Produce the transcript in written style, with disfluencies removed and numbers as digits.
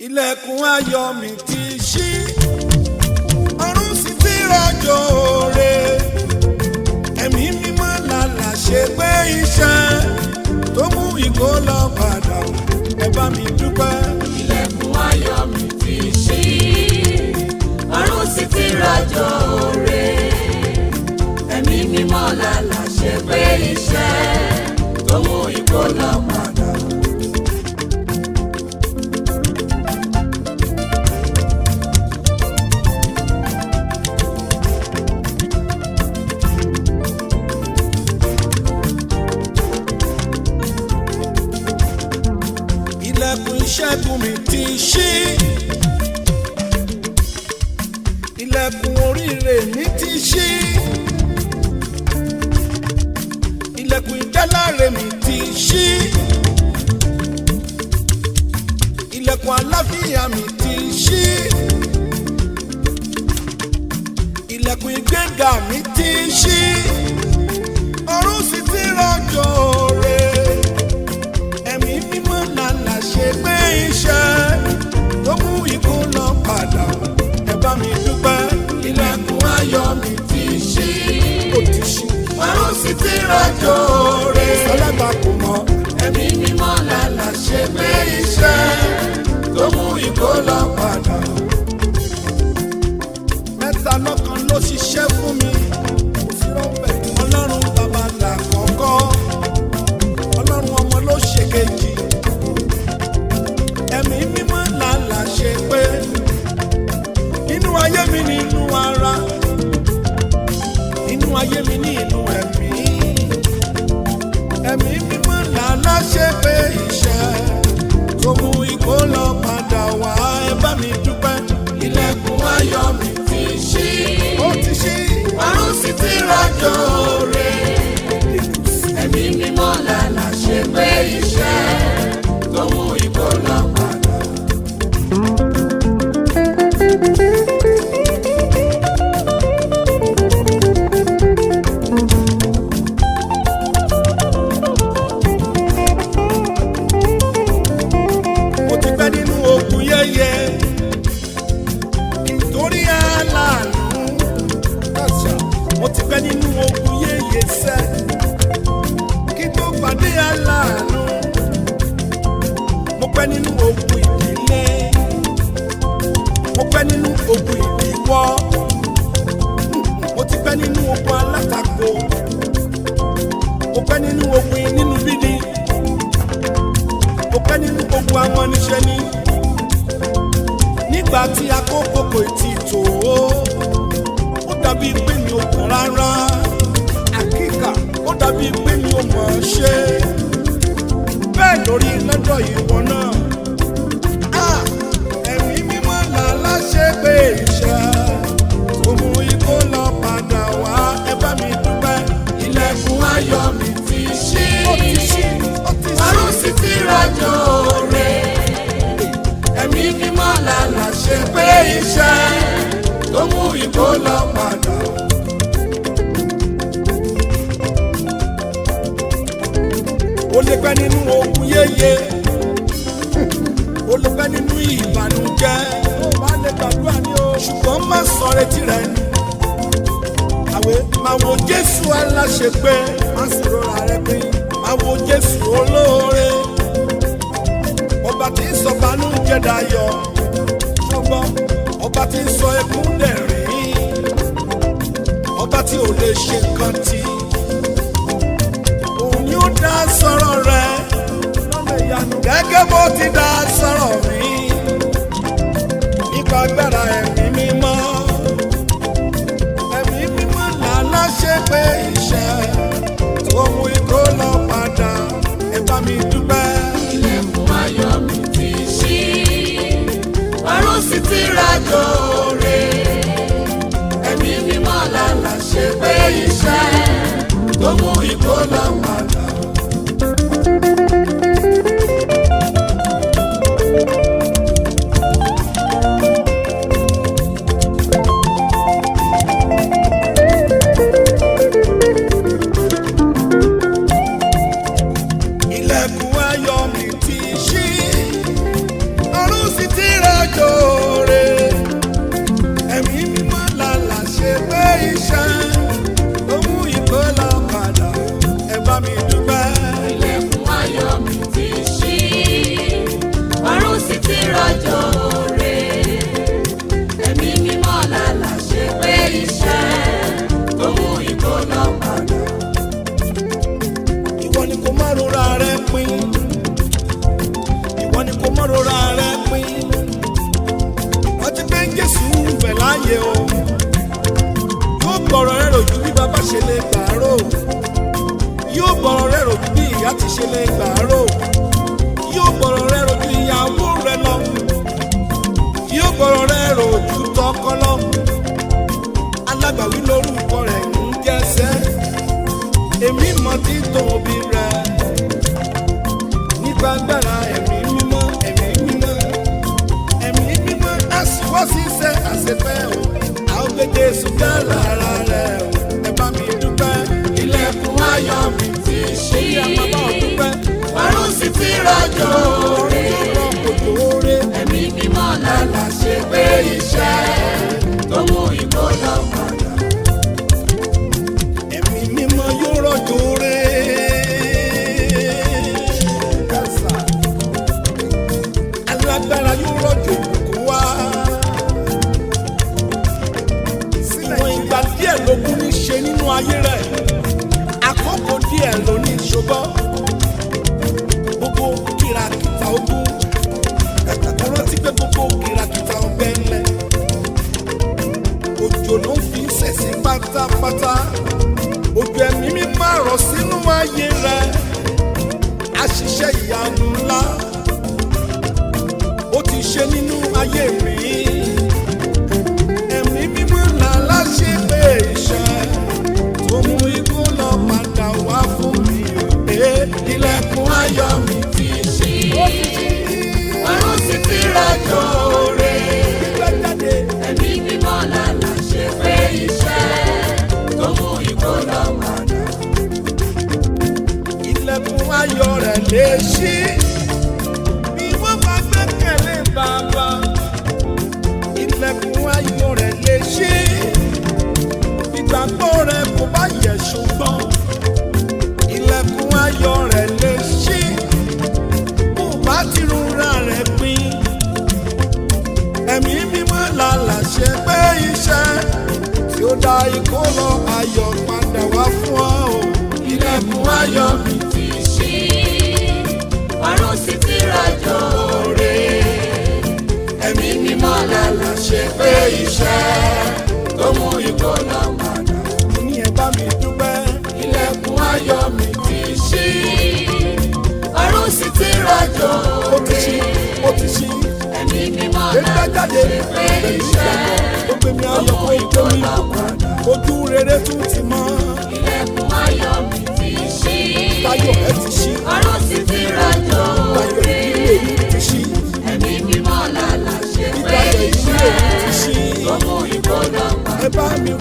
Ilẹ̀kùn ayọ̀ mi ti ṣí, ọ̀run sì ti rọ̀jò oore. Ẹ̀mí mímọ́ lálà ṣe pé iṣẹ́ tó mú ìkólọ padà, ẹ bá mi dúpẹ́. Ilẹ̀kùn ayọ̀ mi ti ṣí, ọ̀run sì ti rọ̀jò oore. Ẹ̀mí mímọ́ lálà ṣe pé iṣẹ́ tó mú ìkólọ padà. Ilẹ̀kùn ìṣẹ́gun mi ti ṣí, ilẹ̀kùn oríire mi ti ṣí, ilẹ̀kùn ìdáláre mi ti ṣí, ilẹ̀kùn àlàáfíà mi ti ṣí, ilẹ̀kùn ìgbéga mi ti ṣí, ọ̀run sì ti rọ̀jò oore. Ẹ̀mí mímọ́ lálà ṣe pé iṣẹ́ tó mú ìkólọ padà, ẹ bá mi dúpẹ́. Ilẹ̀kùn ayọ̀ mi ti ṣí, Ó ti ṣí, ọ̀run sì ti rọ̀jò oore. sọlẹ́gbà kò mọ. Ẹ̀mí mímọ́ lálà ṣe pé iṣẹ́ tó mú ìkólọ padà. Mẹ́ta lọ́kan ló ṣiṣẹ́ fún mi, kò sí rọ́bẹ̀. Ọlọ́run bàbá là kọ́kọ́, Ọlọ́run ọmọ ló ṣe kejì. Ẹ̀mí mímọ́ lálà ṣe pé inú ayé mi ní inú ara, inú ayé mi ní inú ẹ̀mí. Ẹ̀mí mímọ́ lálà ṣe pé iṣẹ́ tó mú ìkólọ padà wá, ẹ bá mi dúpẹ́. Ilẹ̀kùn ayọ̀ mi ti ṣí, Ó ti ṣí. ọ̀run sì ti rọ̀jò oore. Ẹ̀mí mímọ́ lálà ṣe pé iṣẹ́ tó mú ìkólọ padà. Mo ti pẹ́ nínú ogun yẹ́yẹ́ nítorí aláàánú. Mo ti pẹ́ nínú ogun yẹ́yẹ́ sẹ́ kí tó pàdé aláàánú. Mo pẹ́ nínú ogun ìdílé, mo pẹ́ nínú ogun ìdíwọ́, mo ti pẹ́ nínú ogun alátakò, mo pẹ́ nínú ogun nínú bíbí, mo pẹ́ nínú ogun amọ́niṣẹ́ ní. Nígbà tí àkókò kò tí tó, ó dàbí pé mi ò kàn rárá. Àkíkà, ó dàbí pé mi ò mọ̀ ọ́ ṣe. Bẹ́ẹ̀ lórí lọ́dọ̀ ìwọ náà. Ẹ̀mí mímọ́ làlá ṣe pé iṣẹ́ tó mú ìkólọ padà wá, ẹ bá mi dúpẹ́. Ilẹ̀kùn ayọ̀ mi ti ṣí, Ó ti ṣí, ó ti ṣí. ọ̀run sì ti rọ̀jò oore. Ẹ̀mí mímọ́ lálà ṣe pé iṣẹ́ tó mú ìkólọ padà. Ó lè pẹ́ nínú ogun yéye, ó lè pẹ́ nínú ìbànújẹ́. Ó bá lè gbàdúrà ní o, ṣùgbọ́n má sọ retí rẹ nù. Àwẹ̀ máa wo Jésù aláṣepé, má sì rọra rẹ pé máa wo Jésù olóore. Ọba tí ń sọ bànújẹ́ dayọ̀, ṣùgbọ́n ọba tí ń sọ ẹkún dẹ̀rín. Ọba tí ò lè ṣe nǹkan tí òun ni ó dá sọ̀rọ̀ rẹ̀ gẹ́gẹ́ bó ti dá sọ̀rọ̀ mi nípa agbára ẹ̀mí mímọ́. Ẹ̀mí mímọ́ làlá ṣe pé iṣẹ́ tó mú ìkólọ padà, ẹ bá mi dúpẹ́. Ilẹ̀kùn ayọ̀ mi ti ṣí, ọ̀run sì ti rọ̀jò oore. Ẹ̀mí mímọ́ lálà ṣe pé iṣẹ́ tó mú ìkólọ padà. Ilẹ̀kùn ayọ̀ mi ti ṣí, ọ̀run sì ti rọ̀jò rè. Ẹ̀mí mímọ́ lálà ṣe pé iṣẹ́ tó mú ìkólọ padà. Ẹ bá mi dúpẹ́. Ilẹ̀kùn ayọ̀ mi ti ṣí, ọ̀run sì ti rọ̀jò rè. Ẹ̀mí mímọ́ lálà ṣe pé iṣẹ́ tó mú ìkólọ padà. Ìwọ ni kò má rora rẹ pin. Ìwọ ni kò má rora rẹ pin. Rántí pé Jésù bẹ̀ láàyè o. Yóò gbọ́rọ̀ rẹ rò ju bí bàbá ṣe lè gbàárò. Yóò gbọ́rọ̀ rẹ rò ju bí ìyá ti ṣe lè gbàárò. Yóò gbọ́rọ̀ rẹ rò ju ìyàwó rẹ lọ. Yóò gbọ́rọ̀ rẹ rò ju tọkọ lọ. Alágbàwí lórúkọ rẹ̀ ń jẹ́sẹ́. Èmi mọ̀ títóbi rẹ̀. Nípa agbára ẹ̀mí mímọ́, ẹ̀mí mímọ́. Ẹ̀mí mímọ́ á sì wá síṣẹ́ àṣepẹ́ o. A ó gbé Jésù ga lára rẹ̀ o. Ẹ bá mi dúpẹ́. Ilẹ̀kùn ayọ̀ mi ti ṣí, Ṣé àmọ́ bá ọ dúpẹ́? ọ̀run sì ti rọ̀jò rè. Òjò rè. Ẹ̀mí mímọ́ lálà ṣe pé iṣẹ́ tó mú ìkólọ padà. Ẹ̀mí mímọ́ yóò rọ̀jò rè. Kàsà. Alágbára yóò rọ̀jò ìbùkún wá. Ìwọ̀n ìgbà díẹ̀ lógún ní ṣe nínú ayé rẹ̀. Àkókò díẹ̀ ló ní ṣùgbọ́n gbogbo kìràkìtà ogun. Kàkà kó rántí pé gbogbo kìràkìtà ọgbẹ́ ńlẹ̀. Òjò ló ń fi ṣẹ̀sìn pátápátá. Òjò ẹ̀mí mi máa rọ̀ sínú ayé rẹ̀. Àṣìṣe ìyanu ńlá. Ó ti ṣe nínú ayé mi. Ẹ̀mí mímọ́ làlá ṣe pé iṣẹ́ tó mú ikú lọ padà wá fún mi. Ilẹ̀kùn ayọ̀ mi ti ṣí, ọ̀run sì ti rọ̀jò rè. gbígbẹ́ jáde. Ẹ̀mí mímọ́ lálà ṣe pé iṣẹ́ tó mú ìkólọ padà. Ilẹ̀kùn ayọ̀ rẹ̀ lè ṣí. Bí wọ́n bá gbẹ́kẹ̀lé bàbá. Ilẹ̀kùn ayọ̀ rẹ̀ lè ṣí. Ìgbàgbọ́ rẹ̀ kò bá yẹ̀ ṣùgbọ́n. Ilẹ̀kùn ayọ̀ rẹ̀ lè ṣí. Kò bá ti rúra rẹ̀ pin. Ẹ̀mí mímọ́ lálà ṣe pé iṣẹ́ tí ó dá ìkólọ ayọ̀ padà wá fún ọ o. Ilẹ̀kùn ayọ̀ mi ti ṣí, ọ̀run sì ti rọ̀jò rè. Ẹ̀mí mímọ́ lálà ṣe pé iṣẹ́ tó mú ìkólọ padà. Ní ẹ bá mi dúpẹ́. Ilẹ̀kùn ayọ̀ mi ti ṣí, ọ̀run sì ti rọ̀jò Ó ti ṣí, rè. ó ti ṣí. Ẹ̀mí mímọ́ Gbégbá lálà jáde ṣe pé pẹ̀lú iṣẹ́ ìgbàgbọ́. Ó gbé mi tó ayọ̀ mú kó ìgbé mi. ìkólọ padà. Ojú rere tún ti mọ́. Ilẹ̀kùn ayọ̀ mi ti ṣí, Táyọ̀ ẹ ti ṣí. ọ̀run sì ti rọ̀jò Táyọ̀ rè. ìdílé yìí ti ṣí. Ẹ̀mí mímọ́ lálà ṣe pé Táyọ̀ ìdílé iṣẹ́ yìí ti ṣí. tó mú ìkólọ padà. Ẹ bá mi